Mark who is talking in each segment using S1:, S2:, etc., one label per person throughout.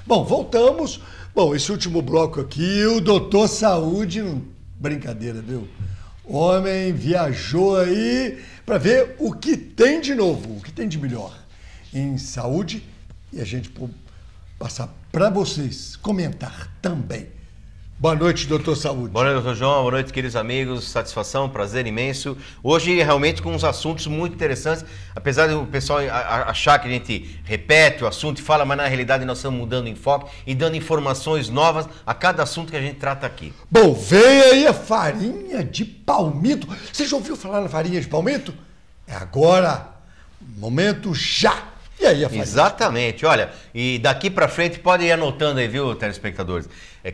S1: Bom, voltamos. Bom, esse último bloco aqui, o Doutor Saúde, brincadeira, viu? O homem viajou aí para ver o que tem de novo, o que tem de melhor em saúde e a gente passar para vocês comentar também. Boa noite, doutor Saúde.
S2: Boa noite, doutor João. Boa noite, queridos amigos. Satisfação, prazer imenso. Hoje, realmente, com uns assuntos muito interessantes. Apesar do pessoal achar que a gente repete o assunto e fala, mas na realidade nós estamos mudando o enfoque e dando informações novas a cada assunto que a gente trata aqui.
S1: Bom, veio aí a farinha de palmito. Você já ouviu falar na farinha de palmito? É agora. Momento já. E aí, a farinha?
S2: Exatamente. Olha, e daqui para frente, pode ir anotando aí, viu, telespectadores?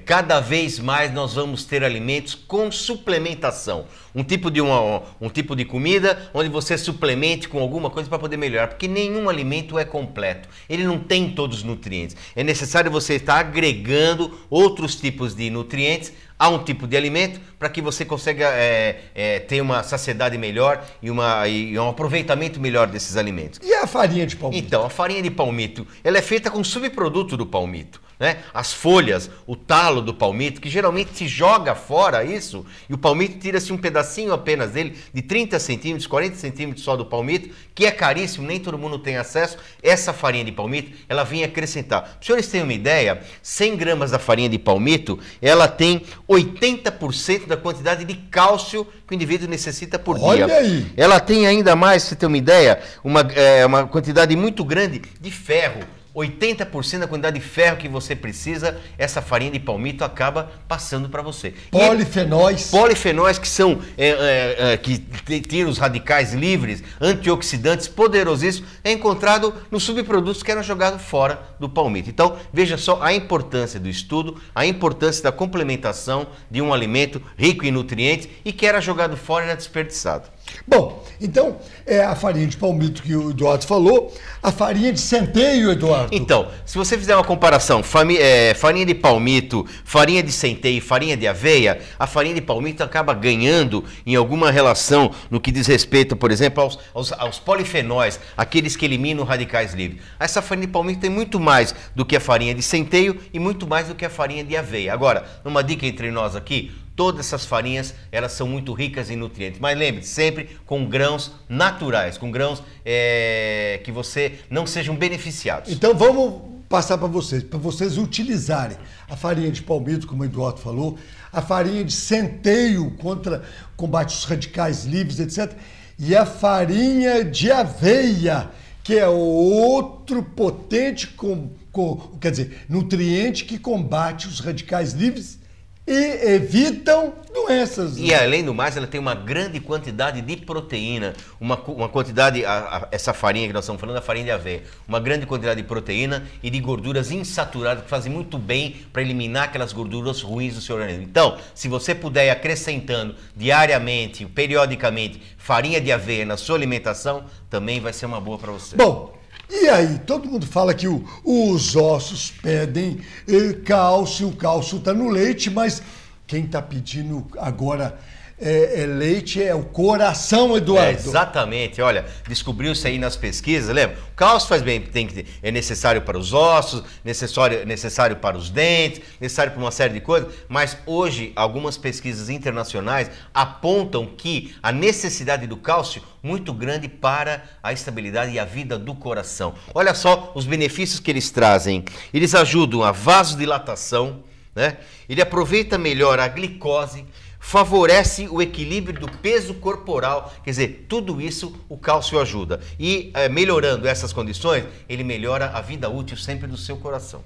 S2: Cada vez mais nós vamos ter alimentos com suplementação. Um tipo de comida onde você suplemente com alguma coisa para poder melhorar, porque nenhum alimento é completo. Ele não tem todos os nutrientes. É necessário você estar agregando outros tipos de nutrientes a um tipo de alimento para que você consiga ter uma saciedade melhor e um aproveitamento melhor desses alimentos.
S1: E a farinha de palmito?
S2: Então, a farinha de palmito, ela é feita com subproduto do palmito, né? As folhas, o talo do palmito, que geralmente se joga fora isso, e o palmito tira-se um pedacinho apenas dele, de 30 centímetros, 40 centímetros só do palmito, que é caríssimo, nem todo mundo tem acesso. Essa farinha de palmito, ela vem acrescentar. Para os senhores terem uma ideia, 100 gramas da farinha de palmito, ela tem 80% da quantidade de cálcio que o indivíduo necessita por dia.
S1: Olha aí!
S2: Ela tem ainda mais, para você ter uma ideia, uma quantidade muito grande de ferro. 80% da quantidade de ferro que você precisa, essa farinha de palmito acaba passando para você.
S1: Polifenóis.
S2: Polifenóis que são, que tiram os radicais livres, antioxidantes poderosíssimos, é encontrado nos subprodutos que eram jogados fora do palmito. Então, veja só a importância do estudo, a importância da complementação de um alimento rico em nutrientes e que era jogado fora e era desperdiçado.
S1: Bom, então, é a farinha de palmito que o Eduardo falou, a farinha de centeio, Eduardo.
S2: Então, se você fizer uma comparação, farinha de palmito, farinha de centeio, farinha de aveia, a farinha de palmito acaba ganhando em alguma relação no que diz respeito, por exemplo, aos polifenóis, aqueles que eliminam radicais livres. Essa farinha de palmito tem muito mais do que a farinha de centeio e muito mais do que a farinha de aveia. Agora, uma dica entre nós aqui, todas essas farinhas, elas são muito ricas em nutrientes. Mas lembre-se, sempre com grãos naturais, com grãos que você não sejam beneficiados.
S1: Então vamos passar para vocês utilizarem a farinha de palmito, como o Eduardo falou, a farinha de centeio combate os radicais livres, etc. E a farinha de aveia, que é outro potente nutriente que combate os radicais livres e evitam doenças.
S2: E além do mais, ela tem uma grande quantidade de proteína, uma quantidade, essa farinha que nós estamos falando, a farinha de aveia, uma grande quantidade de proteína e de gorduras insaturadas que fazem muito bem para eliminar aquelas gorduras ruins do seu organismo. Então, se você puder ir acrescentando diariamente, periodicamente, farinha de aveia na sua alimentação, também vai ser uma boa para você.
S1: Bom, e aí, todo mundo fala que os ossos pedem cálcio, o cálcio está no leite, mas quem está pedindo agora leite é o coração, Eduardo.
S2: Exatamente, olha, descobriu-se aí nas pesquisas, lembra? O cálcio faz bem, é necessário para os ossos, necessário para os dentes, necessário para uma série de coisas, mas hoje algumas pesquisas internacionais apontam que a necessidade do cálcio muito grande para a estabilidade e a vida do coração. Olha só os benefícios que eles trazem. Eles ajudam a vasodilatação, né? Ele aproveita melhor a glicose, favorece o equilíbrio do peso corporal, quer dizer, tudo isso o cálcio ajuda. E melhorando essas condições, ele melhora a vida útil sempre do seu coração.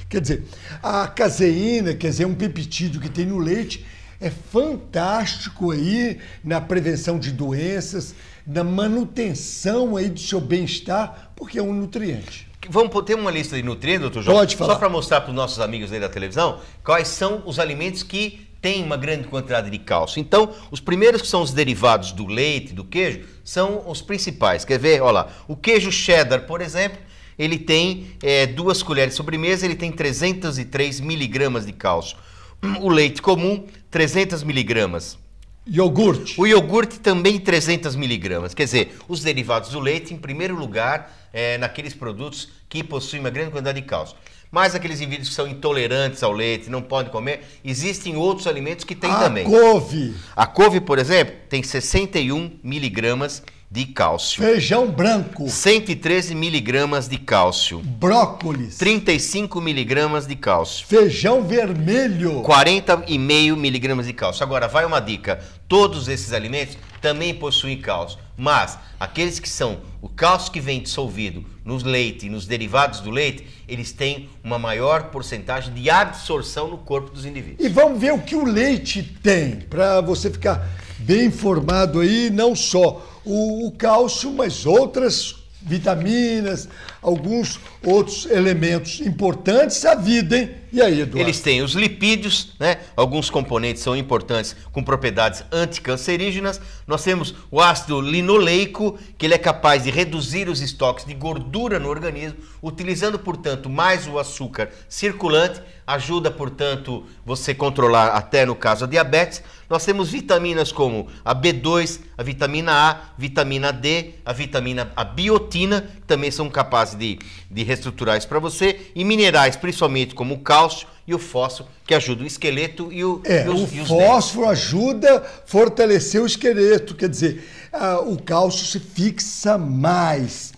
S1: Quer dizer, a caseína, um peptídeo que tem no leite, é fantástico aí na prevenção de doenças, na manutenção aí do seu bem-estar, porque é um nutriente.
S2: Vamos ter uma lista de nutrientes, doutor João?
S1: Pode falar.
S2: Só para mostrar para os nossos amigos aí da televisão quais são os alimentos que têm uma grande quantidade de cálcio. Então, os primeiros que são os derivados do leite, do queijo, são os principais. Quer ver? Olha lá, o queijo cheddar, por exemplo, ele tem 2 colheres de sobremesa, ele tem 303 miligramas de cálcio. O leite comum, 300 miligramas.
S1: Iogurte.
S2: O iogurte também 300 miligramas. Quer dizer, os derivados do leite, em primeiro lugar, naqueles produtos que possuem uma grande quantidade de cálcio. mas aqueles indivíduos que são intolerantes ao leite, não podem comer, existem outros alimentos que têm também.
S1: A couve.
S2: A couve, por exemplo, tem 61 miligramas de cálcio.
S1: Feijão branco.
S2: 113 miligramas de cálcio.
S1: Brócolis.
S2: 35 miligramas de cálcio.
S1: Feijão vermelho.
S2: 40,5 miligramas de cálcio. Agora, vai uma dica. Todos esses alimentos também possuem cálcio, mas aqueles que são o cálcio que vem dissolvido no leite e nos derivados do leite, eles têm uma maior porcentagem de absorção no corpo dos indivíduos.
S1: E vamos ver o que o leite tem, para você ficar bem informado aí, não só o cálcio, mas outras vitaminas, alguns outros elementos importantes à vida, hein? E aí, Eduardo?
S2: Eles têm os lipídios, né? Alguns componentes são importantes com propriedades anticancerígenas. Nós temos o ácido linoleico, que ele é capaz de reduzir os estoques de gordura no organismo, utilizando, portanto, mais o açúcar circulante, ajuda, portanto, você controlar até, no caso, a diabetes. Nós temos vitaminas como a B2, a vitamina A, vitamina D, a biotina, que também são capazes de reestruturar isso para você, e minerais, principalmente como o cálcio e o fósforo, que ajudam o esqueleto e os
S1: fósforo ajuda a fortalecer o esqueleto, quer dizer, o cálcio se fixa mais.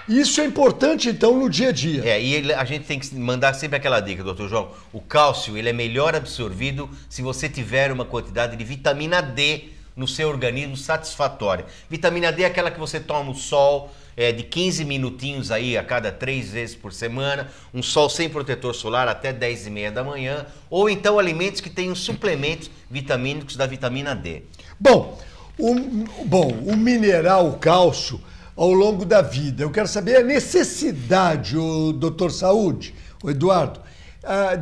S1: Isso é importante, então, no dia a dia.
S2: E a gente tem que mandar sempre aquela dica, doutor João. O cálcio, ele é melhor absorvido se você tiver uma quantidade de vitamina D no seu organismo satisfatória. Vitamina D é aquela que você toma no sol, de 15 minutinhos aí a cada 3 vezes por semana, um sol sem protetor solar até 10h30 da manhã, ou então alimentos que tenham suplementos vitamínicos da vitamina D.
S1: Bom, o mineral, o cálcio, ao longo da vida, eu quero saber a necessidade, o doutor Saúde, o Eduardo,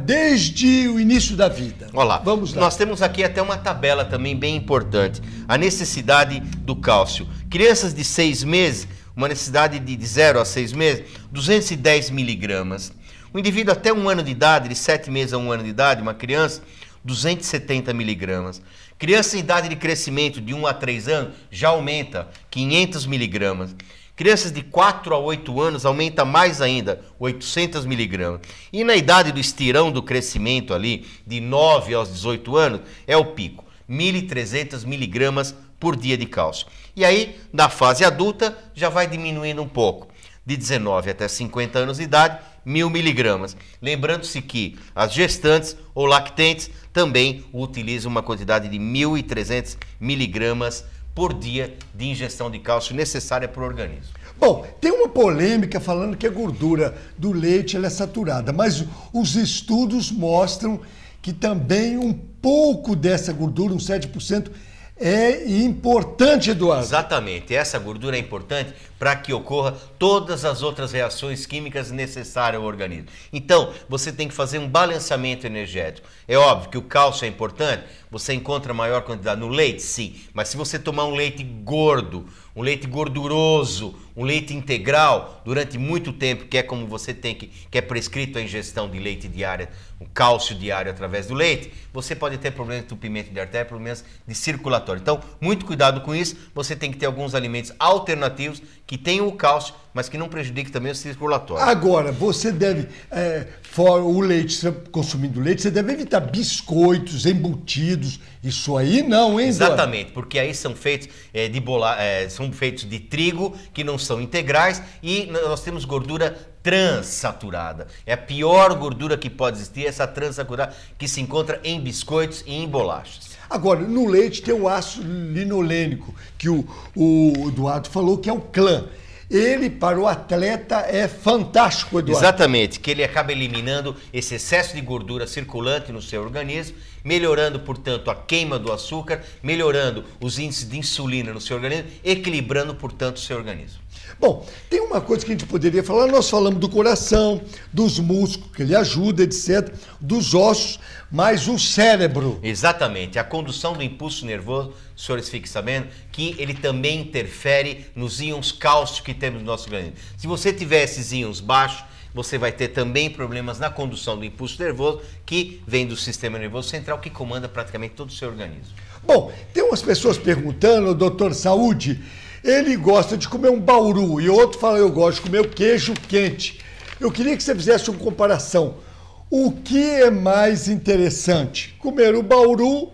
S1: desde o início da vida.
S2: Olá,
S1: vamos lá.
S2: Nós temos aqui até uma tabela também bem importante, a necessidade do cálcio. Crianças de 6 meses, uma necessidade de 0 a 6 meses, 210 miligramas. O indivíduo até 1 ano de idade, de 7 meses a 1 ano de idade, uma criança, 270 miligramas. Criança em idade de crescimento de 1 a 3 anos já aumenta 500 miligramas. Crianças de 4 a 8 anos aumenta mais ainda, 800 miligramas. E na idade do estirão do crescimento ali, de 9 aos 18 anos, é o pico, 1.300 miligramas por dia de cálcio. E aí, na fase adulta, já vai diminuindo um pouco. De 19 até 50 anos de idade, 1.000 miligramas. Lembrando-se que as gestantes ou lactentes também utilizam uma quantidade de 1.300 miligramas por dia de ingestão de cálcio necessária para o organismo.
S1: Bom, tem uma polêmica falando que a gordura do leite ela é saturada, mas os estudos mostram que também um pouco dessa gordura, uns 7%, é importante, Eduardo.
S2: Exatamente. Essa gordura é importante para que ocorra todas as outras reações químicas necessárias ao organismo. Então, você tem que fazer um balanceamento energético. É óbvio que o cálcio é importante, você encontra maior quantidade no leite, sim. Mas se você tomar um leite gordo, um leite gorduroso, um leite integral, durante muito tempo, que é como você tem que é prescrito a ingestão de leite diária, o cálcio diário através do leite, você pode ter problemas de entupimento de artéria, problemas de circulatório. Então, muito cuidado com isso, você tem que ter alguns alimentos alternativos que tenham o cálcio, mas que não prejudiquem também o circulatório.
S1: Agora, você deve, fora o leite, consumindo leite, você deve evitar biscoitos, embutidos, isso aí não, hein, Eduardo?
S2: Exatamente, porque aí são feitos são feitos de trigo, que não são integrais, e nós temos gordura transsaturada. É a pior gordura que pode existir, essa transsaturada que se encontra em biscoitos e em bolachas.
S1: Agora, no leite tem o ácido linolênico, que o Eduardo falou que é o clã. Ele, para o atleta, é fantástico, Eduardo.
S2: Exatamente, que ele acaba eliminando esse excesso de gordura circulante no seu organismo, melhorando, portanto, a queima do açúcar, melhorando os índices de insulina no seu organismo, equilibrando, portanto, o seu organismo.
S1: Bom, tem uma coisa que a gente poderia falar, nós falamos do coração, dos músculos, que ele ajuda, etc., dos ossos, mas o cérebro.
S2: Exatamente, a condução do impulso nervoso, os senhores fiquem sabendo que ele também interfere nos íons cálcio que temos no nosso organismo. Se você tiver esses íons baixos, você vai ter também problemas na condução do impulso nervoso, que vem do sistema nervoso central, que comanda praticamente todo o seu organismo.
S1: Bom, tem umas pessoas perguntando, doutor Saúde, ele gosta de comer um bauru e outro fala, eu gosto de comer o queijo quente. Eu queria que você fizesse uma comparação o que é mais interessante? Comer o bauru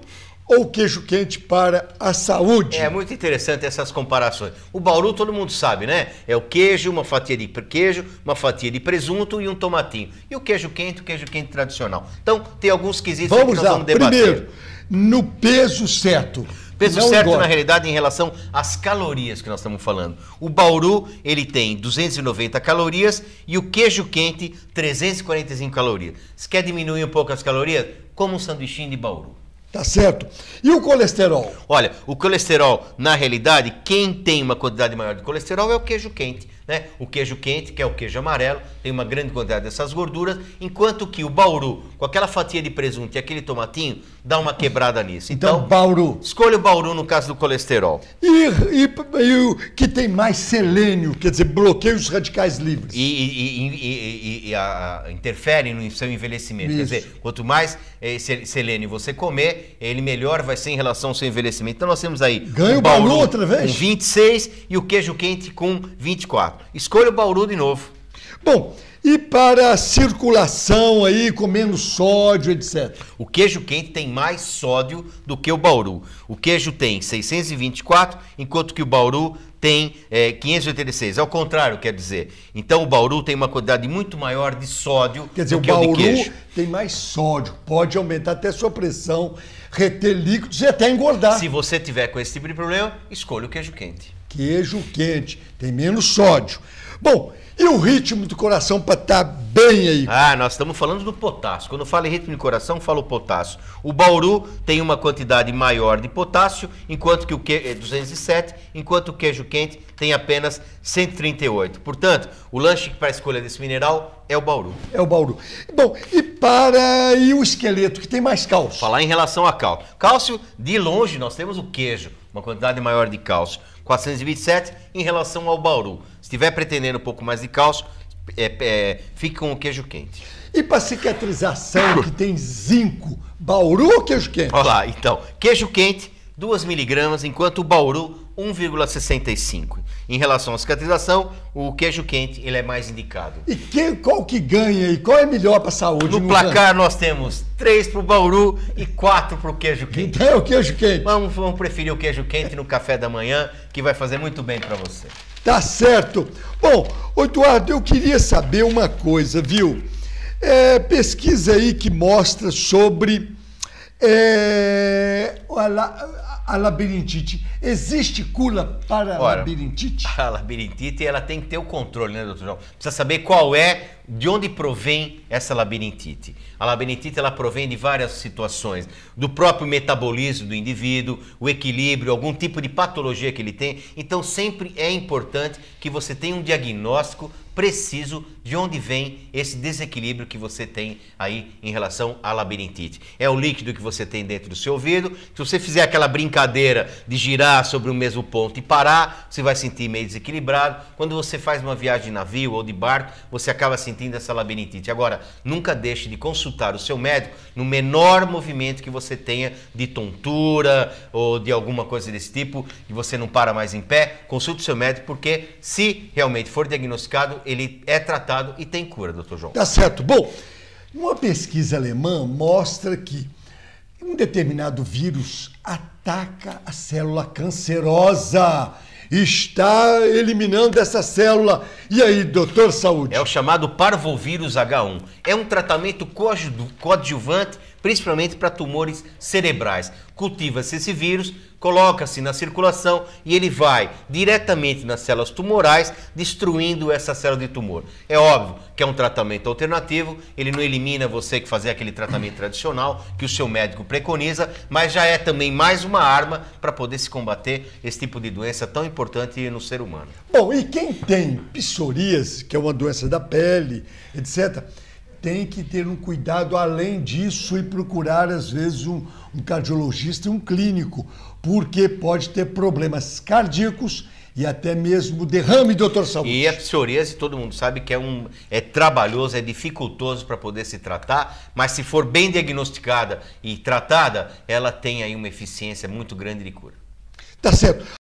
S1: ou queijo quente para a saúde?
S2: É muito interessante essas comparações. O bauru todo mundo sabe, né? É o queijo, uma fatia de queijo, uma fatia de presunto e um tomatinho. E o queijo quente tradicional. Então, tem alguns quesitos que nós vamos debater.
S1: Primeiro, no peso certo.
S2: Peso certo, na realidade, em relação às calorias que nós estamos falando. O bauru, ele tem 290 calorias e o queijo quente, 345 calorias. Se quer diminuir um pouco as calorias, coma um sanduichinho de bauru.
S1: Tá certo. E o colesterol?
S2: Olha, o colesterol, na realidade, quem tem uma quantidade maior de colesterol é o queijo quente, né? O queijo quente, que é o queijo amarelo, tem uma grande quantidade dessas gorduras, enquanto que o bauru, com aquela fatia de presunto e aquele tomatinho, dá uma quebrada nisso.
S1: Então bauru.
S2: Escolha o bauru no caso do colesterol.
S1: E o que tem mais selênio, quer dizer, bloqueia os radicais livres.
S2: Interfere no seu envelhecimento.
S1: Isso.
S2: Quer dizer, quanto mais selênio você comer, ele melhor vai ser em relação ao seu envelhecimento. Então nós temos aí
S1: ganha o bauru outra vez?
S2: Com 26 e o queijo quente com 24. Escolha o bauru de novo.
S1: Bom, e para a circulação aí, com menos sódio, etc.
S2: O queijo quente tem mais sódio do que o bauru. O queijo tem 624, enquanto que o bauru tem 586. Ao contrário, quer dizer. Então o bauru tem uma quantidade muito maior de sódio
S1: quer dizer,
S2: do que o de queijo.
S1: O bauru tem mais sódio, pode aumentar até a sua pressão, reter líquidos e até engordar.
S2: Se você tiver com esse tipo de problema, escolha o queijo quente.
S1: Queijo quente, tem menos sódio. Bom, e o ritmo do coração para estar bem aí?
S2: Ah, nós estamos falando do potássio. Quando eu falo em ritmo de coração, falo potássio. O bauru tem uma quantidade maior de potássio, enquanto que o queijo é 207, enquanto o queijo quente tem apenas 138. Portanto, o lanche para a escolha desse mineral é o bauru.
S1: É o bauru. Bom, e o esqueleto, que tem mais cálcio?
S2: Falar em relação a cálcio. Cálcio, de longe, nós temos o queijo, uma quantidade maior de cálcio. 427 em relação ao bauru. Se estiver pretendendo um pouco mais de cálcio, fique com o queijo quente.
S1: E para cicatrização, que tem zinco, bauru ou queijo quente?
S2: Olha lá, então, queijo quente, 2 miligramas, enquanto o bauru, 1,65. Em relação à cicatrização, o queijo quente ele é mais indicado.
S1: E qual que ganha e qual é melhor para a saúde?
S2: No placar nós temos 3 para o bauru e 4 para o queijo quente.
S1: Então é o queijo quente.
S2: Vamos preferir o queijo quente no café da manhã, que vai fazer muito bem para você.
S1: Tá certo. Bom, Eduardo, eu queria saber uma coisa, viu? Pesquisa aí que mostra sobre a labirintite. Existe cura para a labirintite?
S2: A labirintite, ela tem que ter o controle, né, doutor João? Precisa saber de onde provém essa labirintite. A labirintite, ela provém de várias situações, do próprio metabolismo do indivíduo, o equilíbrio, algum tipo de patologia que ele tem. Então, sempre é importante que você tenha um diagnóstico preciso de onde vem esse desequilíbrio que você tem aí em relação à labirintite. É o líquido que você tem dentro do seu ouvido. Se você fizer aquela brincadeira de girar sobre o mesmo ponto e parar, você vai sentir meio desequilibrado. Quando você faz uma viagem de navio ou de barco, você acaba sentindo essa labirintite. Agora, nunca deixe de consultar o seu médico no menor movimento que você tenha de tontura ou de alguma coisa desse tipo, que você não para mais em pé. Consulte o seu médico, porque se realmente for diagnosticado, ele é tratado e tem cura, doutor João.
S1: Tá certo. Bom, uma pesquisa alemã mostra que um determinado vírus ataca a célula cancerosa. Está eliminando essa célula. E aí, doutor Saúde?
S2: É o chamado parvovírus H1. É um tratamento coadjuvante, principalmente para tumores cerebrais. Cultiva-se esse vírus, coloca-se na circulação e ele vai diretamente nas células tumorais, destruindo essa célula de tumor. É óbvio que é um tratamento alternativo, ele não elimina você que fazer aquele tratamento tradicional que o seu médico preconiza, mas já é também mais uma arma para poder se combater esse tipo de doença tão importante no ser humano.
S1: Bom, e quem tem psoríase, que é uma doença da pele, etc., tem que ter um cuidado além disso e procurar, às vezes, um cardiologista e um clínico, porque pode ter problemas cardíacos e até mesmo derrame, doutor Saúde.
S2: E a psoríase, todo mundo sabe que é trabalhoso, é dificultoso para poder se tratar, mas se for bem diagnosticada e tratada, ela tem aí uma eficiência muito grande de cura.
S1: Tá certo.